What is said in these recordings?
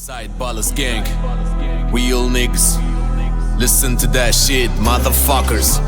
Side Ballas gang, we all niggas. Listen to that shit, motherfuckers.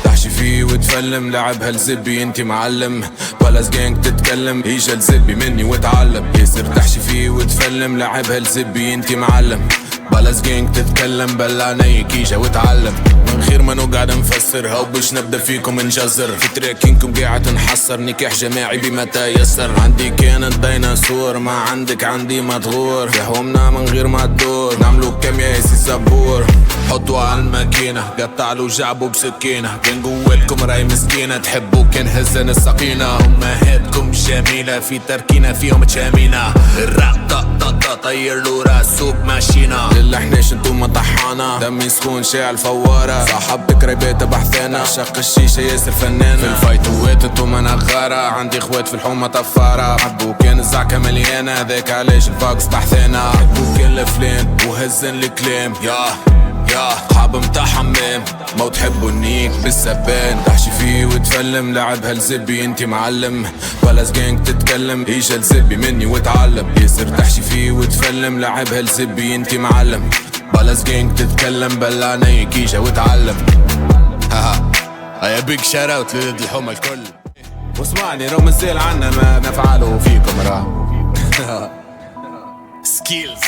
تحشي فيه وتفلم لعب هالزبي انتي معلم. بالاس جانج تتكلم اجا الزبي مني وتعلم. ياسر تحشي فيه وتفلم لعب هالزبي انتي معلم. بالاس جانج تتكلم بلعنيك اجا وتعلم. من غير ما نقعد نفسرها وبش نبدا فيكم نجزر. في تراكينكم قاعد نحصر نكاح جماعي بما تيسر. عندي كانت ديناصور ما عندك عندي مدغور. يهومنا من غير ما تدور نعملو كم يا ياسي زبور. حطوا على الماكينة قطعلو جعبو بسكينة. كان جوالكم راي مسكينة تحبوا كان هزن السقينة. أمهاتكم جميلة في تركينة فيهم تشامينة. الرق طق طق طيرلو راسو بماشينة. للحناش انتو طحانة دمي سخون شاعل فوارة. صاحبتك ريباتة بحثانة شق الشيشة ياسر فنانة. في الفايتوات انتو منغارة عندي خوات في الحومة طفارة. حبوا كان الزعكة مليانة ذاك علاش الفاكس بحثانة. حبوا كان الفلان وهزن الكلام يا حاب متاع حمام ما تحبوا النيك بالسبان. تحشي فيه وتفلم لعب هالزبي انتي معلم. بالاس جانج تتكلم اجا الزبي مني وتعلم. ياسر تحشي فيه وتفلم لعب هالزبي انتي معلم. بالاس جانج تتكلم بلعنيك اجا وتعلم. هيا بيج شات اوت لولد الحومة الكل. واسمعني لو مازال عنا ما نفعله فيكم راه سكيلز.